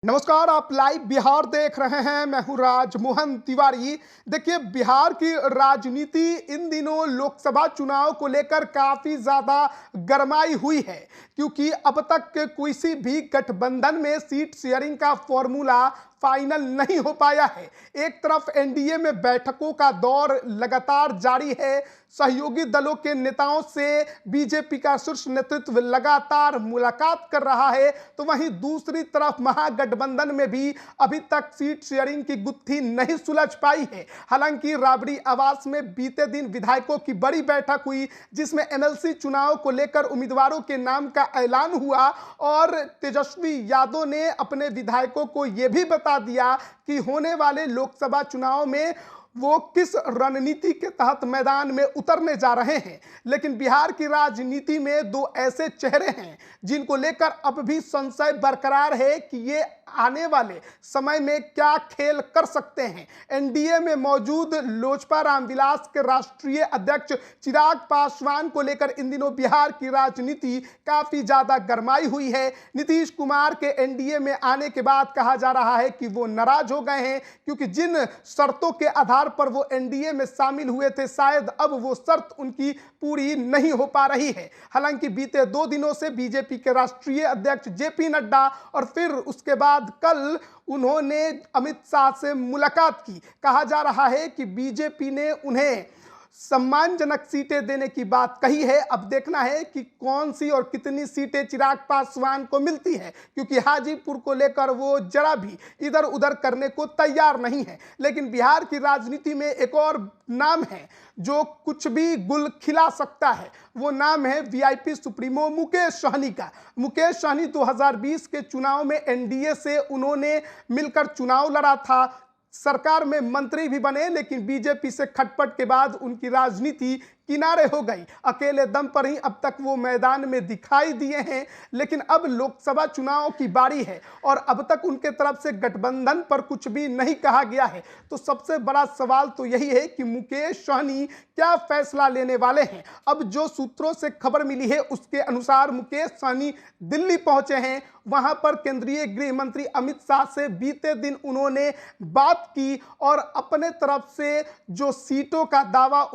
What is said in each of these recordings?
नमस्कार, आप लाइव बिहार देख रहे हैं। मैं हूं राजमोहन तिवारी। देखिए, बिहार की राजनीति इन दिनों लोकसभा चुनाव को लेकर काफी ज्यादा गरमाई हुई है, क्योंकि अब तक किसी भी गठबंधन में सीट शेयरिंग का फॉर्मूला फाइनल नहीं हो पाया है। एक तरफ एनडीए में बैठकों का दौर लगातार जारी है, सहयोगी दलों के नेताओं से बीजेपी का शीर्ष नेतृत्व लगातार मुलाकात कर रहा है, तो वहीं दूसरी तरफ महागठबंधन में भी अभी तक सीट शेयरिंग की गुत्थी नहीं सुलझ पाई है। हालांकि राबड़ी आवास में बीते दिन विधायकों की बड़ी बैठक हुई, जिसमें एमएलसी चुनाव को लेकर उम्मीदवारों के नाम का ऐलान हुआ और तेजस्वी यादव ने अपने विधायकों को यह भी बता दिया कि होने वाले लोकसभा चुनाव में वो किस रणनीति के तहत मैदान में उतरने जा रहे हैं। लेकिन बिहार की राजनीति में दो ऐसे चेहरे हैं जिनको लेकर अब भी संशय बरकरार है कि ये आने वाले समय में क्या खेल कर सकते हैं। एनडीए में मौजूद लोजपा रामविलास के राष्ट्रीय अध्यक्ष चिराग पासवान को लेकर इन दिनों बिहार की राजनीति काफी ज्यादा गरमाई हुई है। नीतीश कुमार के एनडीए में आने के बाद कहा जा रहा है कि वो नाराज हो गए हैं, क्योंकि जिन शर्तों के आधार पर वो एनडीए में शामिल हुए थे, शायद अब वो शर्त उनकी पूरी नहीं हो पा रही है। हालांकि बीते 2 दिनों से बीजेपी के राष्ट्रीय अध्यक्ष जेपी नड्डा और फिर उसके बाद कल उन्होंने अमित शाह से मुलाकात की। कहा जा रहा है कि बीजेपी ने उन्हें सम्मानजनक सीटें देने की बात कही है। अब देखना है कि कौन सी और कितनी सीटें चिराग पासवान को मिलती है, क्योंकि हाजीपुर को लेकर वो जरा भी इधर उधर करने को तैयार नहीं है। लेकिन बिहार की राजनीति में एक और नाम है जो कुछ भी गुल खिला सकता है। वो नाम है वीआईपी सुप्रीमो मुकेश सहनी का। मुकेश सहनी 2020 के चुनाव में एनडीए से उन्होंने मिलकर चुनाव लड़ा था, सरकार में मंत्री भी बने, लेकिन बीजेपी से खटपट के बाद उनकी राजनीति किनारे हो गई। अकेले दम पर ही अब तक वो मैदान में दिखाई दिए हैं। लेकिन अब लोकसभा चुनाव की बारी है और अब तक उनके तरफ से गठबंधन पर कुछ भी नहीं कहा गया है। तो सबसे बड़ा सवाल तो यही है कि मुकेश सहनी क्या फैसला लेने वाले हैं। अब जो सूत्रों से खबर मिली है उसके अनुसार मुकेश सहनी दिल्ली पहुंचे हैं। वहां पर केंद्रीय गृह मंत्री अमित शाह से बीते दिन उन्होंने बात की और अपने तरफ से जो सीटों का दावा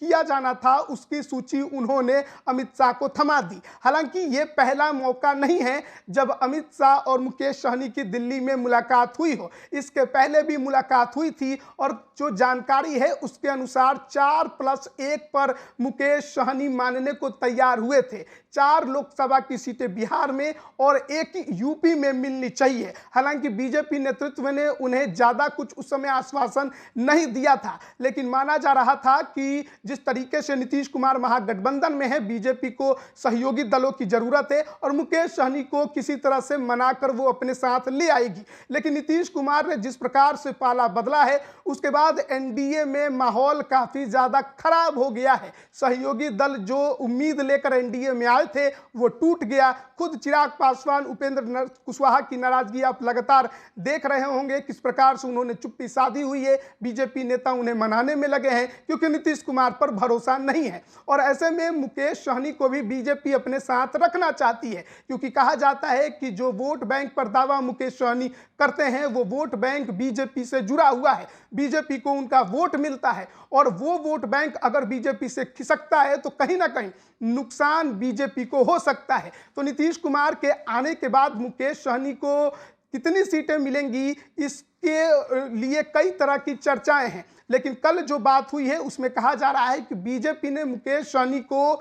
किया जाना था उसकी सूची उन्होंने अमित शाह को थमा दी। हालांकि ये पहला मौका नहीं है जब अमित शाह और मुकेश सहनी की दिल्ली में मुलाकात हुई हो। इसके पहले भी मुलाकात हुई थी और जो जानकारी है उसके अनुसार 4+1 पर मुकेश सहनी मानने को तैयार हुए थे। 4 लोकसभा की सीटें बिहार में और 1 यूपी में मिलनी चाहिए। हालांकि बीजेपी नेतृत्व ने उन्हें ज्यादा कुछ उस समय आश्वासन नहीं दिया था, लेकिन माना जा रहा था कि जिस तरीके से नीतीश कुमार महागठबंधन में है, बीजेपी को सहयोगी दलों की जरूरत है और मुकेश सहनी को किसी तरह से मनाकर वो अपने साथ ले आएगी। लेकिन नीतीश कुमार ने जिस प्रकार से पाला बदला है, उसके बाद एनडीए में माहौल काफी ज्यादा खराब हो गया है। सहयोगी दल जो उम्मीद लेकर एनडीए में आए थे वो टूट गया। खुद चिराग पासवान, उपेंद्र कुशवाहा की नाराजगी आप लगातार देख रहे होंगे, किस प्रकार से उन्होंने चुप्पी साधी हुई है। बीजेपी नेता उन्हें मनाने में लगे हैं क्योंकि नीतीश कुमार पर भरोसा नहीं है। और ऐसे में मुकेश सहनी को भी बीजेपी अपने साथ रखना चाहती है, क्योंकि कहा जाता है कि जो वोट बैंक पर दावा मुकेश सहनी करते हैं वो वोट बैंक बीजेपी से जुड़ा हुआ है। बीजेपी को उनका वोट मिलता है और वो वोट बैंक अगर बीजेपी से खिसकता है तो कहीं ना कहीं नुकसान बीजेपी को हो सकता है। तो नीतीश कुमार के आने के बाद मुकेश सहनी को कितनी सीटें मिलेंगी इसके लिए कई तरह की चर्चाएं हैं। लेकिन कल जो बात हुई है उसमें कहा जा रहा है कि बीजेपी ने मुकेश सहनी को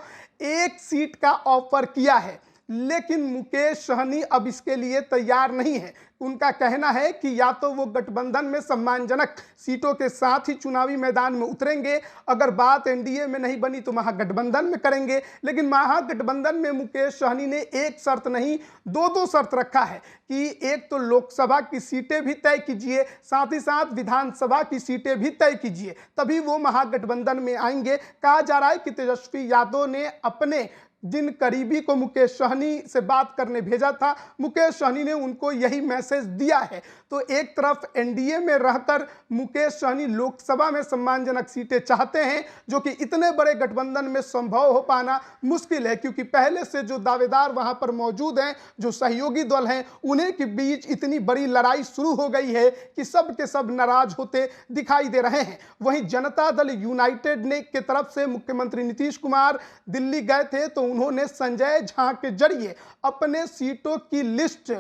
1 सीट का ऑफर किया है, लेकिन मुकेश सहनी अब इसके लिए तैयार नहीं है। उनका कहना है कि या तो वो गठबंधन में सम्मानजनक सीटों के साथ ही चुनावी मैदान में उतरेंगे, अगर बात एनडीए में नहीं बनी तो महागठबंधन में करेंगे। लेकिन महागठबंधन में मुकेश सहनी ने एक शर्त नहीं 2 शर्त रखा है कि एक तो लोकसभा की सीटें भी तय कीजिए, साथ ही साथ विधानसभा की सीटें भी तय कीजिए, तभी वो महागठबंधन में आएंगे। कहा जा रहा है कि तेजस्वी यादव ने अपने जिन करीबी को मुकेश सहनी से बात करने भेजा था, मुकेश सहनी ने उनको यही मैसेज दिया है। तो एक तरफ एनडीए में रहकर मुकेश सहनी लोकसभा में सम्मानजनक सीटें चाहते हैं, जो कि इतने बड़े गठबंधन में संभव हो पाना मुश्किल है, क्योंकि पहले से जो दावेदार वहां पर मौजूद हैं, जो सहयोगी दल हैं, उन्हें के बीच इतनी बड़ी लड़ाई शुरू हो गई है कि सब के सब नाराज होते दिखाई दे रहे हैं। वहीं जनता दल यूनाइटेड ने के तरफ से मुख्यमंत्री नीतीश कुमार दिल्ली गए थे, तो उन्होंने संजय झा के जरिए अपने सीटों की लिस्ट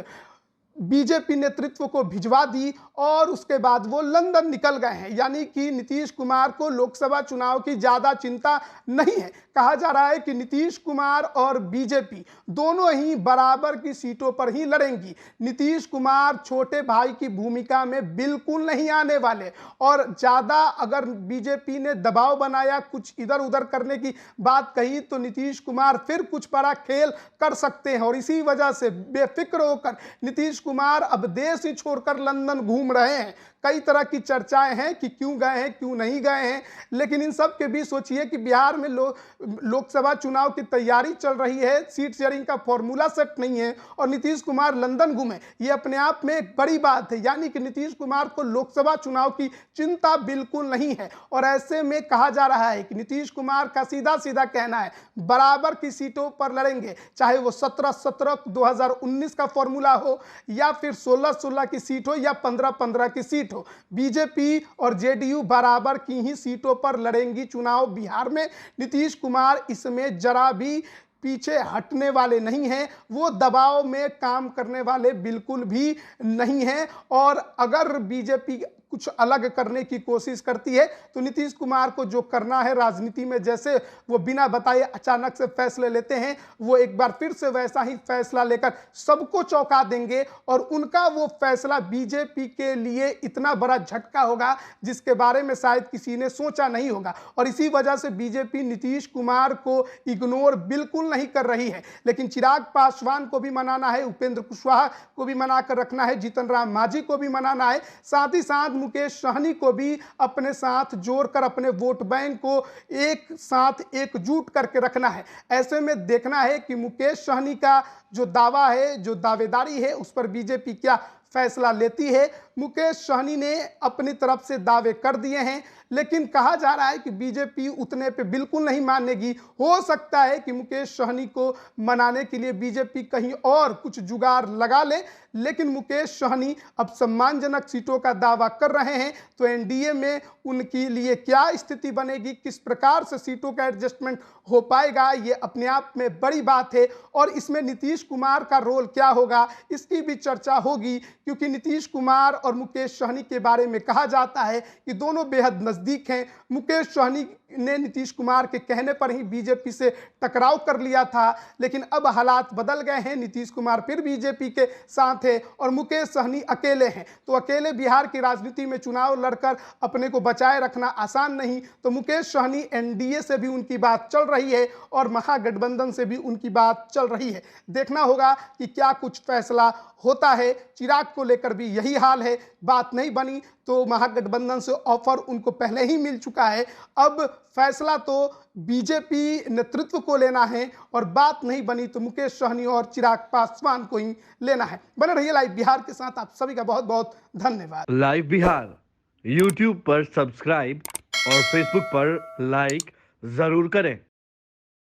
बीजेपी नेतृत्व को भिजवा दी और उसके बाद वो लंदन निकल गए हैं। यानी कि नीतीश कुमार को लोकसभा चुनाव की ज्यादा चिंता नहीं है। कहा जा रहा है कि नीतीश कुमार और बीजेपी दोनों ही बराबर की सीटों पर ही लड़ेंगी। नीतीश कुमार छोटे भाई की भूमिका में बिल्कुल नहीं आने वाले, और ज्यादा अगर बीजेपी ने दबाव बनाया, कुछ इधर उधर करने की बात कही, तो नीतीश कुमार फिर कुछ बड़ा खेल कर सकते हैं। और इसी वजह से बेफिक्र होकर नीतीश कुमार अब देश ही छोड़कर लंदन घूम रहे हैं। कई तरह की चर्चाएं हैं कि क्यों गए हैं, क्यों नहीं गए हैं, लेकिन इन सब के बीच सोचिए कि बिहार में लोकसभा चुनाव की तैयारी चल रही है, सीट शेयरिंग का फॉर्मूला सेट नहीं है और नीतीश कुमार लंदन घूमे, ये अपने आप में एक बड़ी बात है। यानी कि नीतीश कुमार को लोकसभा चुनाव की चिंता बिल्कुल नहीं है। और ऐसे में कहा जा रहा है कि नीतीश कुमार का सीधा सीधा कहना है बराबर की सीटों पर लड़ेंगे, चाहे वो 17-17 2019 का फॉर्मूला हो, या फिर 16-16 की सीट हो, या 15-15 की सीट हो। बीजेपी और जेडीयू बराबर की ही सीटों पर लड़ेंगी चुनाव बिहार में। नीतीश कुमार इसमें जरा भी पीछे हटने वाले नहीं हैं, वो दबाव में काम करने वाले बिल्कुल भी नहीं हैं। और अगर बीजेपी कुछ अलग करने की कोशिश करती है, तो नीतीश कुमार को जो करना है राजनीति में, जैसे वो बिना बताए अचानक से फैसले लेते हैं, वो एक बार फिर से वैसा ही फैसला लेकर सबको चौंका देंगे। और उनका वो फैसला बीजेपी के लिए इतना बड़ा झटका होगा जिसके बारे में शायद किसी ने सोचा नहीं होगा। और इसी वजह से बीजेपी नीतीश कुमार को इग्नोर बिल्कुल नहीं कर रही है। लेकिन चिराग पासवान को भी मनाना है, उपेंद्र कुशवाहा को भी मना कर रखना है, जीतन राम मांझी को भी मनाना है, साथ ही साथ मुकेश सहनी को भी अपने साथ जोड़कर अपने वोट बैंक को एक साथ एकजुट करके रखना है। ऐसे में देखना है कि मुकेश सहनी का जो दावा है, जो दावेदारी है, उस पर बीजेपी क्या फैसला लेती है। मुकेश सहनी ने अपनी तरफ से दावे कर दिए हैं, लेकिन कहा जा रहा है कि बीजेपी उतने पे बिल्कुल नहीं मानेगी। हो सकता है कि मुकेश सहनी को मनाने के लिए बीजेपी कहीं और कुछ जुगाड़ लगा ले, लेकिन मुकेश सहनी अब सम्मानजनक सीटों का दावा कर रहे हैं, तो एनडीए में उनके लिए क्या स्थिति बनेगी, किस प्रकार से सीटों का एडजस्टमेंट हो पाएगा, ये अपने आप में बड़ी बात है। और इसमें नीतीश कुमार का रोल क्या होगा, इसकी भी चर्चा होगी, क्योंकि नीतीश कुमार और मुकेश सहनी के बारे में कहा जाता है कि दोनों बेहद नजदीक हैं। मुकेश सहनी ने नीतीश कुमार के कहने पर ही बीजेपी से टकराव कर लिया था, लेकिन अब हालात बदल गए हैं। नीतीश कुमार फिर बीजेपी के साथ है और मुकेश सहनी अकेले हैं। तो अकेले बिहार की राजनीति में चुनाव लड़कर अपने को बचाए रखना आसान नहीं। तो मुकेश सहनी एनडीए से भी उनकी बात चल रही है और महागठबंधन से भी उनकी बात चल रही है। देखना होगा कि क्या कुछ फैसला होता है। चिराग को लेकर भी यही हाल है, बात नहीं बनी तो महागठबंधन से ऑफर उनको पहले ही मिल चुका है। अब फैसला तो बीजेपी नेतृत्व को लेना है और बात नहीं बनी तो मुकेश सहनी और चिराग पासवान को ही लेना है। बने रहिए लाइव बिहार के साथ। आप सभी का बहुत बहुत धन्यवाद। लाइव बिहार यूट्यूब पर सब्सक्राइब और फेसबुक पर लाइक जरूर करें।